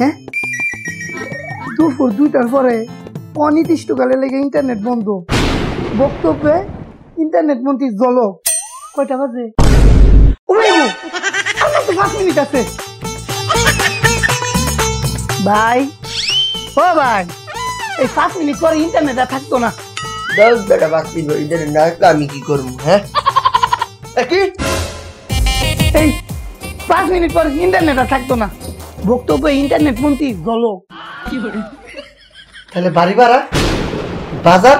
হ্যাঁ দুপুর 2টার পরে অনির্দিষ্টকালের লেগে ইন্টারনেট বন্ধ। বক্তব্যে ইন্টারনেট মন্ত্রী জলক। কয়টা বাজে? আমার তো 5 মিনিট আছে। ভাই ও ভাই, এই 5 মিনিট পরে ইন্টারনেট আর থাকতো না। 10 বেটা 5 মিনিট ইন্টারনেট না থাকলে আমি কি করবো? হ্যাঁ কি এই 5 মিনিট পরে ইন্টারনেট আর থাকতো না। বক্তব্যে ইন্টারনেট মন্ত্রী জলক। তাহলে বাড়ি ভাড়া, বাজার,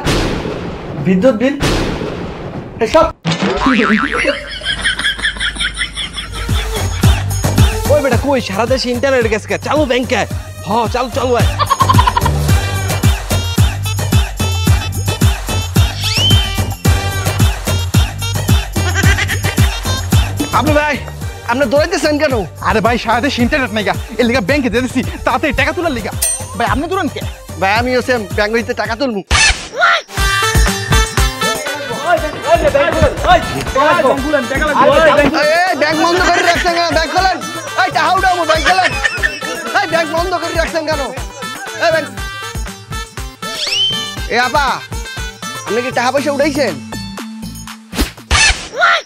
বিদ্যুৎ বিল সব ওই বেটা কই সারা দেশে ইন্টারনেট গেছে চালু ব্যাংকে চালু চালু আপনি ভাই আপনি দৌড়াইতেছেন কেন? আরে ভাই সারা দেশে ইন্টারনেট নাই গা, এর লিগা ব্যাংকে যেতেছি তাড়াতাড়ি টাকা তোলার লিগা। ভাই আপনি দৌড়ান কে? ভাই আমি হচ্ছে ব্যাংক হইতে টাকা তুলবো। ব্যাংক বন্ধ করে রাখছেন কেন? ব্যাংক খোলেন। টাকা উঠাবো, ব্যাংক খোলেন। ব্যাংক বন্ধ করে রাখছেন কেন? এ আপা আপনি কি টাকা পয়সা উঠাইছেন?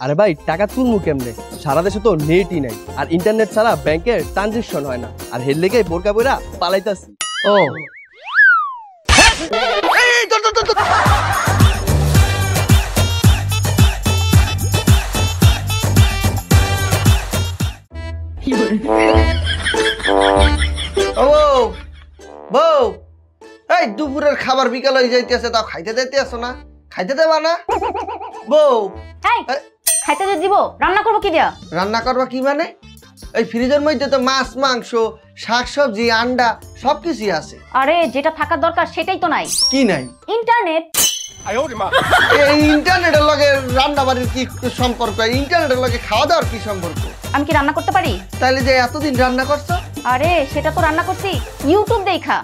আরে ভাই টাকা তুলমু কেমনে? সারা দেশে তো নেটই নাই, আর ইন্টারনেট ছাড়া ব্যাংকের ট্রানজাকশন হয় না, আর হের লেগে বোরকা বইরা পালাইতাছি। ও বউ, এই দুপুরের খাবার বিকাল হয়ে যাইতেছে, তাও খাইতে দিতে আসো না? খাইতে দেবা না বউ? খাইতে যে দিব, রান্না করবো কি দিয়া? রান্না করবা কি মানে? এই ফ্রিজের মধ্যে তো মাছ মাংস শাকসবজি আন্ডা সবকিছুই আছে। আরে যেটা থাকার দরকার সেটাই তো নাই। কি নাই? ইন্টারনেট। এই ইন্টারনেটের লগে রান্না বাড়ির কি সম্পর্ক? ইন্টারনেটের লগে খাওয়া দাওয়ার কি সম্পর্ক? আমি কি রান্না করতে পারি? তাহলে যে এতদিন রান্না করছো? আরে সেটা তো রান্না করছি ইউটিউব দেখা।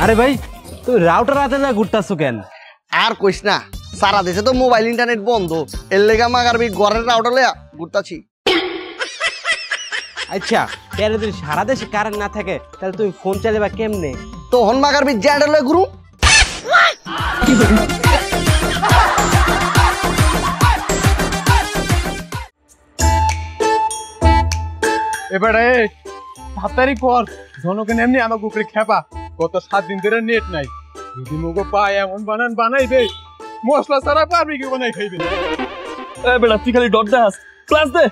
আরে ভাই তুই রাউটার হাতে না ঘুরতাছো কেন? আর কইস না, সারা দেশে তো মোবাইল ইন্টারনেট বন্ধ, এর লেগা মাগার ঘরের রাউটার লইয়া ঘুরতাছি। আচ্ছা তাহলে যদি সারা দেশে কারেন্ট না থাকে তাহলে তুমি ফোন চালাবা কেমনে? তখন মাগার জ্যাডার লইয়া ঘুরু। এবারে 7 তারিখ পর জনগণ এমনি আমাকে উপরে খেপা, গত 7 দিন ধরে নেট নাই। যদি মুগো পায় এমন বানাইবে, মশলা ছাড়া পারবি কি বানাই খাইবে। বেটা তুই খালি ডট দাস, ক্লাস দে।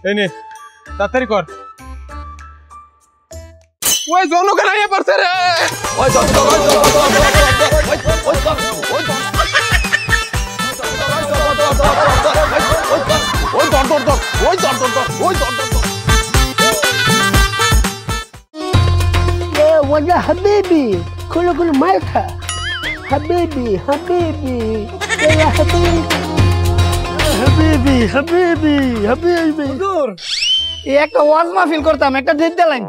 এই নে তাড়াতাড়ি কর। ওই জনগণ আইয়া পড়ছে রে। ওই وجه حبيبي كل مالها حبيبي حبيبي يا حبيبي حبيبي حبيبي حبيبي এই একটা ওয়াজ মাহফিল করতাম, একটা ডেট দিলেন।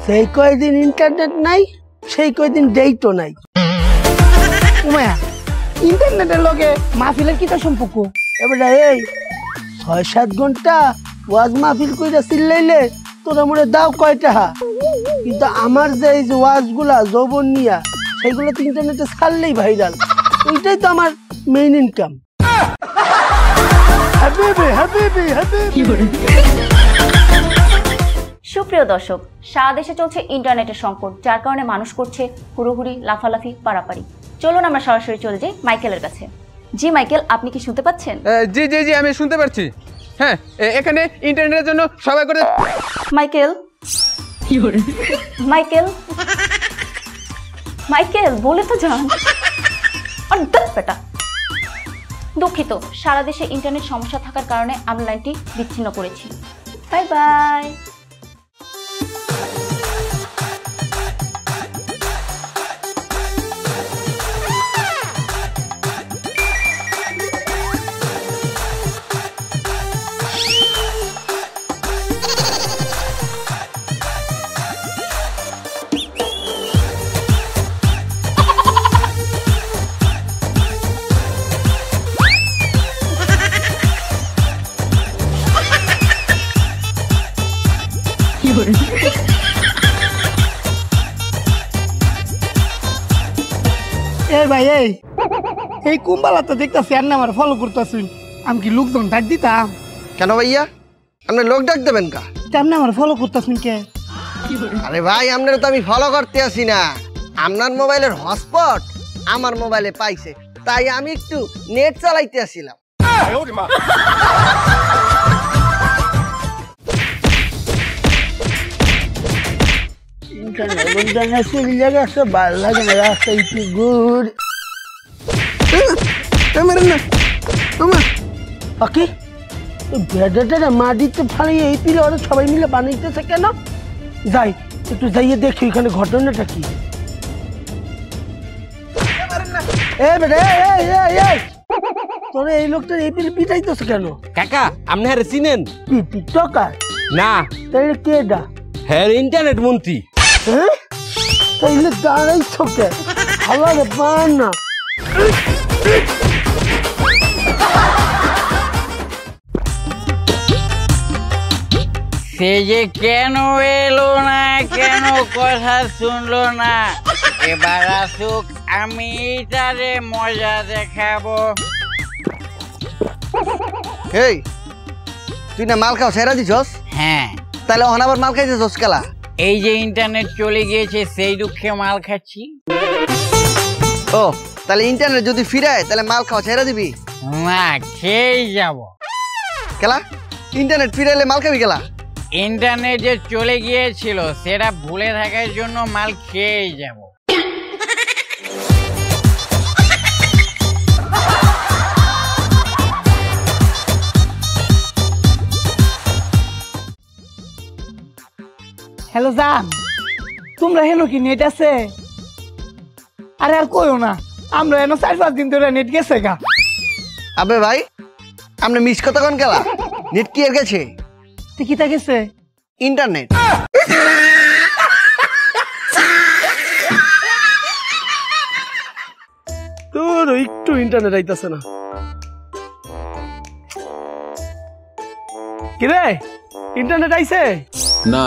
যেই কয়দিন ইন্টারনেট নাই সেই কয়দিন ডেটও নাই। উমায়া ইন্টারনেটের লগে মাহফিলের কি সম্পর্ক? এবারে এই 6-7 ঘন্টা ওয়াজ মাহফিল কইরা চিল্লাইলে তোরা মনে দাও কয় টাকা, কিন্তু আমার যে এই যে ওয়াজগুলা যৌবন নিয়া সেইগুলো তো ইন্টারনেটে ছাড়লেই ভাইরাল, ওইটাই তো আমার মেইন ইনকাম। সুপ্রিয় দর্শক, সারা দেশে চলছে ইন্টারনেটের সংকট, যার কারণে মানুষ করছে হুড়োহুড়ি, লাফালাফি, পারাপারি। চলুন আমরা সরাসরি চলে যাই মাইকেলের কাছে। জি মাইকেল, আপনি কি শুনতে পাচ্ছেন? জি জি জি আমি শুনতে পাচ্ছি। হ্যাঁ এখানে ইন্টারনেটের জন্য সবাই করে মাইকেল মাইকেল মাইকেল বলে তো যান। বেটা দুঃখিত, সারা দেশে ইন্টারনেট সমস্যা থাকার কারণে আমরা লাইনটি বিচ্ছিন্ন করেছি। Bye bye. ভাই এই কুম্বালা তো দেখতেছি আর না আমার ফলো করতেছুন আমি কি লোকজন ডাক দিতাম কেন ভাইয়া আপনি লোক ডাক দেবেন কা তেমনি আমার ফলো করতেছুন কে আরে ভাই আপনারা তো আমি ফলো করতে আসি না আপনার মোবাইলের হটস্পট আমার মোবাইলে পাইছে তাই আমি একটু নেট চালাইতে আসিলাম ভালো লাগে না রাস্তা একটু গুড় ওকে বেড়াটা মাটিতে ফালিয়ে এই পিলে ওরা সবাই মিলে বানাইতেছে কেন যাই একটু যাইয়ে দেখি ওইখানে ঘটনাটা কি তোরা এই লোকটা এই পিলে পিটাইতেছে কেন কাকা আপনি হ্যাঁ চিনেন কি টিকটকার না তাইলে কেডা হ্যাঁ ইন্টারনেট মন্ত্রী হ্যাঁ তাইলে দাঁড়াইছ কে ভালো রে পান না সে যে কেন এলো না কেন কথা শুনলো না এবার আসুক আমি তারে মজা দেখাবো এই তুই না মাল খাও সেরা দিছস হ্যাঁ তাহলে ওখানে আবার মাল খাইতেছস কেলা এই যে ইন্টারনেট চলে গিয়েছে সেই দুঃখে মাল খাচ্ছি ও তাহলে ইন্টারনেট যদি ফিরায় তাহলে মাল খাওয়া ছেড়ে দিবি না খেয়েই যাব কেলা ইন্টারনেট ফিরাইলে মাল খাবি কেলা ইন্টারনেট যে চলে গিয়েছিল সেটা ভুলে থাকার জন্য মাল খেয়েই যাব হ্যালো জান তোমরা হেলো কি নেট আছে আরে আর কইও না আমরা এনো 4-5 দিন ধরে নেট গেছে গা আবে ভাই আপনি মিস কথা কোন কেলা নেট কি এর গেছে তুই কিতা গেছে ইন্টারনেট তোর একটু ইন্টারনেট আইতাছে না কি রে ইন্টারনেট আইছে না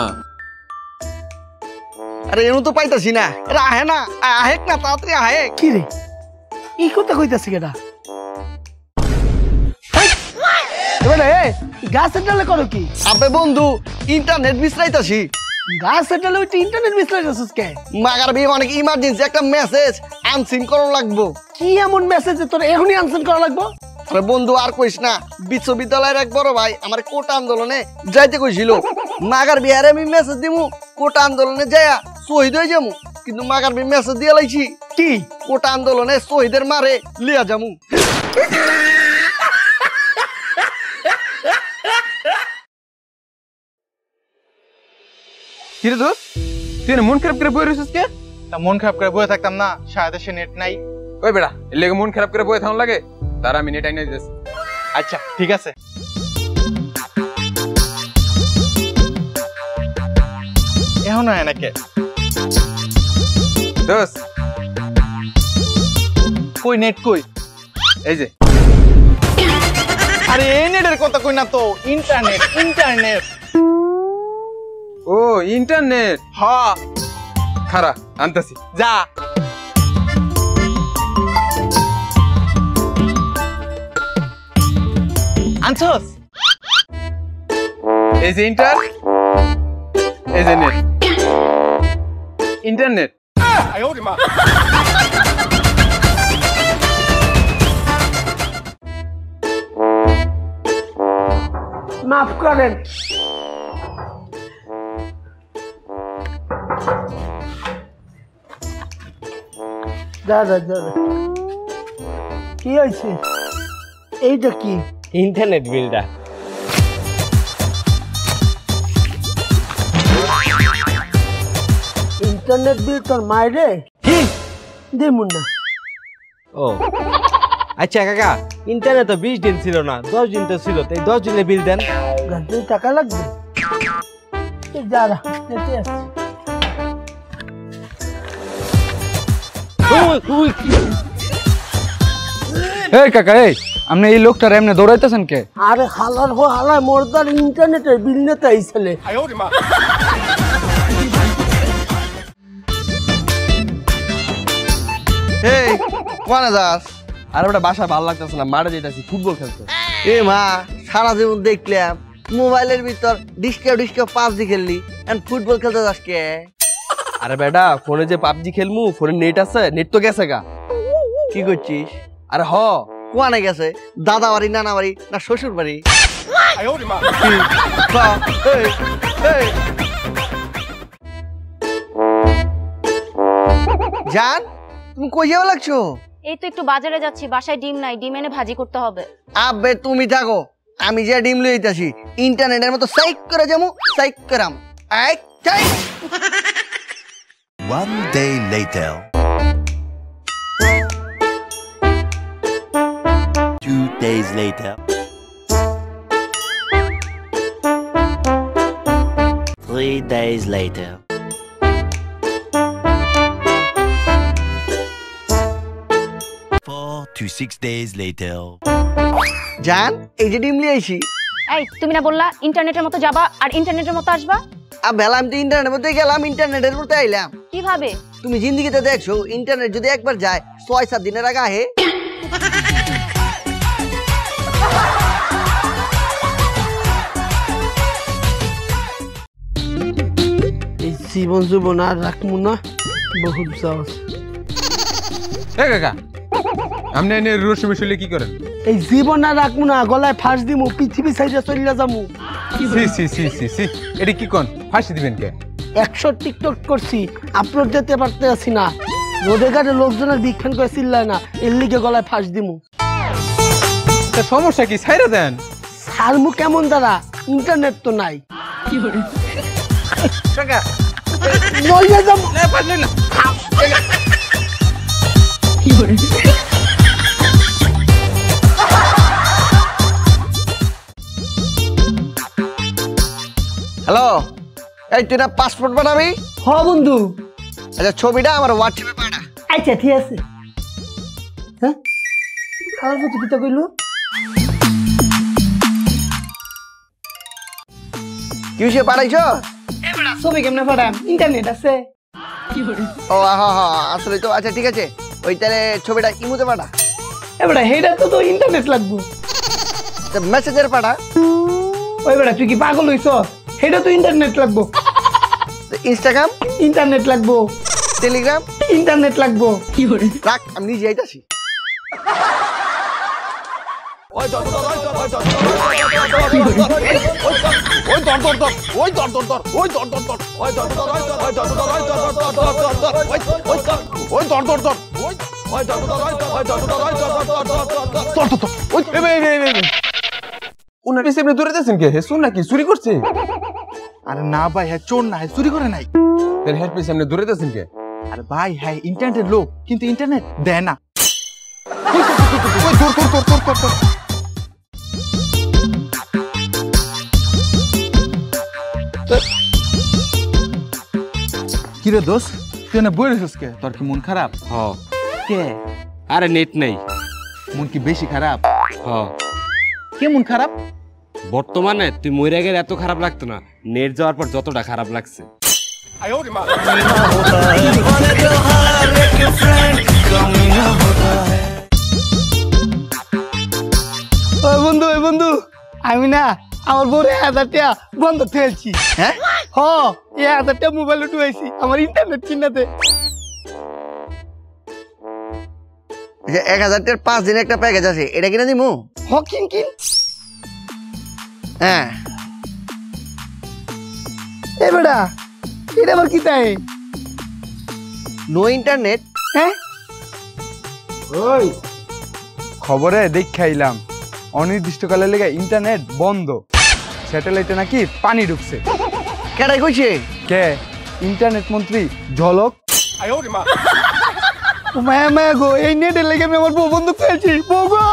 আরে এনু তো পাইতাছি না এরা আহে না আহেক না তাড়াতাড়ি আহেক কি রে এই কথা কইতাছি কেডা এবারে গাছের ডালে করো কি আবে বন্ধু ইন্টারনেট বিশ্রাইতাছি গাছের ডালে ওই ইন্টারনেট বিশ্লেষণ কে মাগার বিয়ে অনেক ইমার্জেন্সি একটা মেসেজ আনসিন করা লাগবো কি এমন মেসেজ তোর এখনই আনসার করা লাগবো আরে বন্ধু আর কইস না বিশ্ববিদ্যালয়ের এক বড় ভাই আমার কোটা আন্দোলনে যাইতে কইছিল মাগার বিহারে আমি মেসেজ দিমু কোটা আন্দোলনে যাইয়া শহীদ হয়ে যামু কিন্তু মাগার বি মেসেজ দিয়ে লাইছি কি কোটা আন্দোলনে শহীদের মারে লিয়া যামু কিরে দোস্ত তুই মন খারাপ করে বই রয়েছিস কে তা মন খারাপ করে বসে থাকতাম না সাথে সে নেট নাই ওই বেড়া এর লেগে মন খারাপ করে বই থাকুন লাগে তারা আমি নেট আইনে দিতেছি আচ্ছা ঠিক আছে এখন হয় নাকি দোস্ত কই নেট কই এই যে আরে এই নেটের কথা কই না তো ইন্টারনেট ইন্টারনেট ও ইন্টারনেট হ্যাঁ খারা আনতাছি যা আনছস এই যে ইন্টার এই যে নেট ইন্টারনেট মাফ করেন দাদা দাদা কি হয়েছে এইটা কি ইন্টারনেট বিলটা ইন্টারনেট বিল তোর মাইরে দেমুন না ও আচ্ছা কাকা ইন্টারনেট তো 20 দিন ছিল না 10 দিন তো ছিল তাই 10 দিনের বিল দেন ঘন্টায় টাকা লাগবে যারা যেতে আসছে এই কাকা এই আপনি এই লোকটার এমনি দৌড়াইতেছেন কে আরে হালার হো হালায় মোরদার ইন্টারনেটের বিল নিতে আইছিলে এই কোনে যাস? আর ওটা বাসা ভালো লাগতেছে না, মাঠে যেতেছি ফুটবল খেলতে। এ মা, সারা জীবন দেখলাম মোবাইলের ভিতর ডিস্কেও পাবজি খেললি, এখন ফুটবল খেলতে যাস কে? আরে বেটা ফোনে যে পাবজি খেলমু, ফোনে নেট আছে, নেট তো গেছে গা। কি করছিস? আরে হ, কোনে গেছে? দাদা বাড়ি, নানা বাড়ি না শ্বশুর বাড়ি? জান, তুমি কই যাওয়া লাগছো? এই তো একটু বাজারে যাচ্ছি, বাসায় ডিম নাই, ডিম এনে ভাজি করতে হবে। আবে তুমি থাকো, আমি যে ডিম লইতাছি ইন্টারনেটের মতো সাইক করে যামু, সাইক করাম। আই চাই। One day later. 2 days later. 3 days later. 4 to 6 days later. জান, এই যে ডিম লিয়েছি। এই তুমি না বললা ইন্টারনেটের মতো যাবা আর ইন্টারনেটের মতো আসবা? বেলা আমি তো ইন্টারনেটের মধ্যে গেলাম, ইন্টারনেটের মধ্যে আইলাম। কিভাবে? তুমি জিন্দিগিতে দেখছো ইন্টারনেট যদি একবার যায় 6-7 দিনের আগে আহে। এই জীবন আর রাখবো না, বহুত সাহস। এ কাকা, আপনি এনে রসুন মিশলে কি করেন? এই জীবন আর রাখবো না, গলায় ফাঁস দিমু, পৃথিবী সাইডে চলে যামু। সি এটা কি কোন ফাঁসি দিবেন কে? 100 টিকটক করছি, আপলোড দিতে পারতে আছি না। রোডে ঘাটে লোকজনের বিক্ষান করে চিল্লায় না, এর লিগে গলায় ফাঁস দিমু। সমস্যা কি? ছাইরা দেন। ছাড়মু কেমন দ্বারা? ইন্টারনেট তো নাই। কাকা নইলে যামু। হ্যালো, এই তুই না পাসপোর্ট বানাবি? হ বন্ধু। আচ্ছা, ছবিটা আমার হোয়াটসঅ্যাপে পাঠা। আচ্ছা ঠিক আছে। হ্যাঁ, খাওয়ার মতো কিতা কইলো? কি হইছে, পাঠাইছ? ছবি কেমনে পাঠাম? ইন্টারনেট আছে। ও হ্যাঁ আসলে তো। আচ্ছা ঠিক আছে, ওই তাহলে ছবিটা ইমুতে পাঠা। এবারে হেডা তো ইন্টারনেট লাগবো। মেসেজের পাঠা। ওই বেটা তুই কি পাগল হইছ? হেডা তো ইন্টারনেট লাগবো। ইনস্টাগ্রাম ইন্টারনেট লাগবো। টেলিগ্রাম ইন্টারনেট লাগবো। রাখ, আমি নিজে আইতাছি। উনার পিছে আপনি দৌড়ে যাচ্ছেন কে? শুন নাকি চুরি করছে? আরে না ভাই, হ্যাঁ চোর না, হ্যাঁ চুরি করে নাই। এর হেড পিছে আপনি দৌড়ে যাচ্ছেন কে? আরে ভাই, হ্যাঁ ইন্টারনেটের লোক, কিন্তু ইন্টারনেট দেয় না। কিরে দোস্ত, তুই না বই রেছিস কে? তোর কি মন খারাপ? হ। কে? আরে নেট নেই। মন কি বেশি খারাপ? হ। কে মন খারাপ? বর্তমানে তুই মইরা গেলে এত খারাপ লাগতো না, নেট যাওয়ার পর যতটা খারাপ লাগছে। বন্ধু ওই বন্ধু, আমি না আমার বউরে 1000 টাকা বন্ধ ফেলছি। হ্যাঁ হ, 1000 টাকা মোবাইলে ঢুকাইছি আমার ইন্টারনেট কিনাতে। 1000 টাকার 5 দিনের একটা প্যাকেজ আছে, এটা কিনা দিমু? হকিং কিন। হ্যাঁ। এ বেটা, এটা আবার কি তাই? No internet? হ্যাঁ, ওই খবরে দেখাইলাম অনির্দিষ্টকালের লেগে ইন্টারনেট বন্ধ, স্যাটেলাইটে নাকি পানি ঢুকছে। কেডাই কইছে? কে? ইন্টারনেট মন্ত্রী ঝলক। মায়া মায়া গো, এই নেটের লেগে আমি আমার বউ বন্ধ ফেলছি। বউ গো,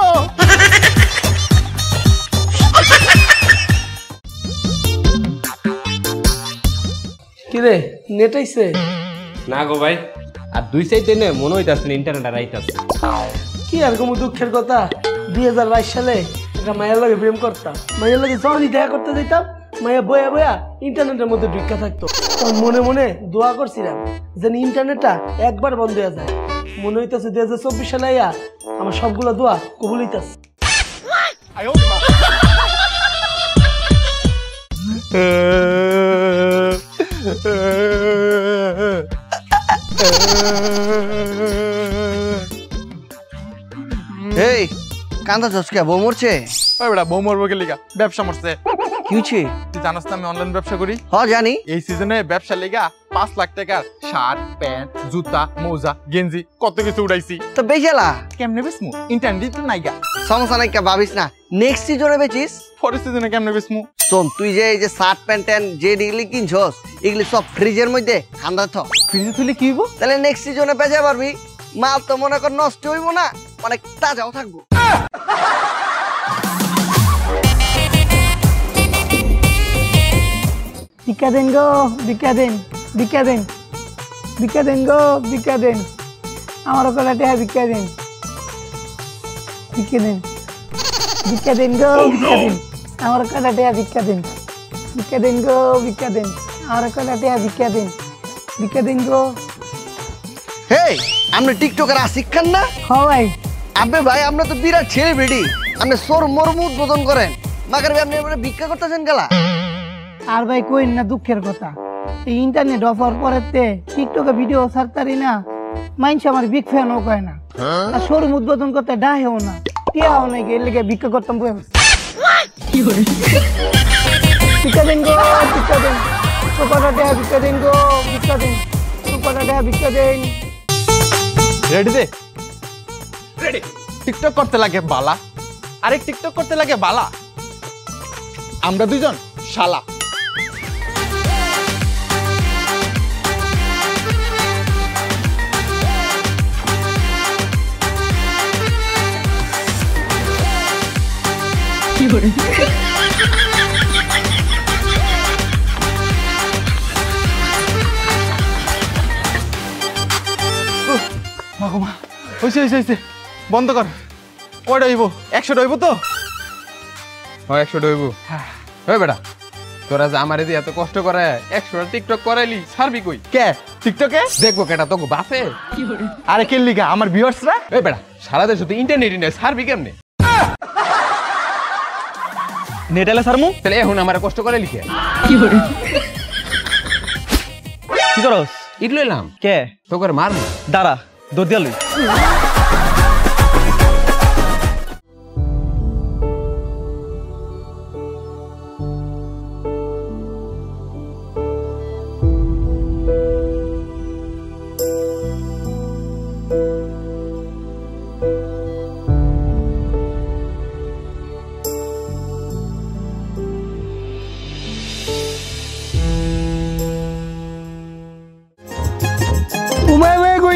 কিরে নেট আইছে? না গো ভাই, আর 2 সাইডে নে মনে হইতাছে ইন্টারনেট আর আইতাছে। কি আর কোনো দুঃখের কথা, 2022 সালে একটা মায়ের লগে প্রেম করতাম। মায়ের লগে যখনই দেখা করতে যেতাম, মায়া বয়া বয়া ইন্টারনেটের মধ্যে ঢুকা থাকতো। তখন মনে মনে দোয়া করছিলাম যেন ইন্টারনেটটা একবার বন্ধ হয়ে যায়। মনে হইতেছে 2024 সালে আইয়া আমার সবগুলো দোয়া কবুল হইতাছে। এই কান্দা চসকা বউ মরছে? ওই বেটা বউ মরবো কে লিগা, ব্যবসা মরছে। কি হচ্ছে? তুই জানাস না আমি অনলাইন ব্যবসা করি? হ্যাঁ জানি। এই সিজনে ব্যবসা লেগা 5 লাখ টাকার শার্ট, প্যান্ট, জুতা, মোজা, গেঞ্জি কত কিছু উড়াইছি। তো বেচালা কেমনে বেসমু? ইন্টারনেট তো নাইগা। সমস্যা নাই, কে ভাবিস না, নেক্সট সিজনে বেচিস। পরের সিজনে কেমনে বেসমু? শোন, তুই যে এই যে শার্ট প্যান্ট যে ডিগ্রি কিনছস এগুলি সব ফ্রিজের মধ্যে ঠান্ডা থ। ফ্রিজে তুলে কি হইব? তাহলে নেক্সট সিজনে বেচা পারবি। মাল তো মনে কর নষ্ট হইব না, অনেক তাজাও থাকবো। ভিক্ষা দেন গো, ভিক্ষা দেন, ভিক্ষা দেন, ভিক্ষা দেন গো, ভিক্ষা দেন, আমার কলা টাকা ভিক্ষা দেন, ভিক্ষা দেন, ভিক্ষা দেন গো, ভিক্ষা দেন, আমার কলা টাকা ভিক্ষা দেন, ভিক্ষা দেন গো, ভিক্ষা দেন, আমার কলা টাকা ভিক্ষা দেন, ভিক্ষা দেন গো। হেই, আপনি টিকটকের আশিক খান না? হ্যাঁ ভাই। আবে ভাই, আমরা তো বিরাট সেলিব্রিটি। আপনি সোর মরমু উদ্বোধন করেন, মাগার আপনি ভিক্ষা করতেছেন গেলা। আর ভাই কইন না দুঃখের কথা, এই ইন্টারনেট অফার পরেতে টিকটকে ভিডিও ছাড়তারি না, মাইনস আমার বিগ ফ্যানও কয় না, আর শোরুম উদ্বোধন করতে ডাহেও না, টিয়াও নাই, এর লেগে ভিক্ষা করতাম বই। ভিক্ষা দেন গো, ভিক্ষা দেন, সুপাটা টাকা ভিক্ষা দেন গো, ভিক্ষা দেন, সুপাটা টাকা ভিক্ষা দেন। রেডি দে, রেডি। টিকটক করতে লাগে বালা, আরেক টিকটক করতে লাগে বালা, আমরা দুইজন শালা। হয়েছে বন্ধ কর। কয়টা হইব? 100 হইব তো? হ্যাঁ 100 হইব। হ্যাঁ বেটা, তোরা যে আমারে দিয়ে এত কষ্ট করে 100 টিকটক করাইলি, ছাড়বি কই? কে টিকটকে দেখবো কেটা তোকে বাপে? আরে কে লিগা? আমার ভিউয়ার্সরা। এই বেটা, সারা দেশে তো ইন্টারনেটই নেই, ছাড়বি কেমনে? নেট এলে ছাড়মু? তাহলে এখন আমারে কষ্ট করে লিখে কি করস? ইট লইলাম। কে তোকে মারমু? দাঁড়া, দৌড় দিয়া লই।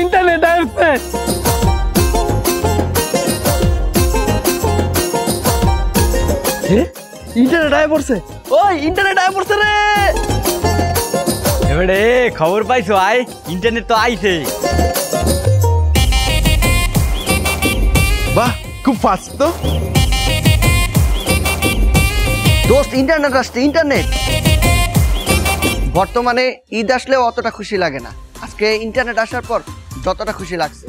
ইন্টারনেট আসছে। ইন্টারনেট আয় পড়ছে। ওই ইন্টারনেট আয় পড়ছে রে। এবারে খবর পাইছো? আয় ইন্টারনেট তো আইছে। বাহ, খুব ফাস্ট তো। দোস্ত, ইন্টারনেট আসছে, ইন্টারনেট। বর্তমানে ঈদ আসলেও অতটা খুশি লাগে না, আজকে ইন্টারনেট আসার পর যতটা খুশি লাগছে।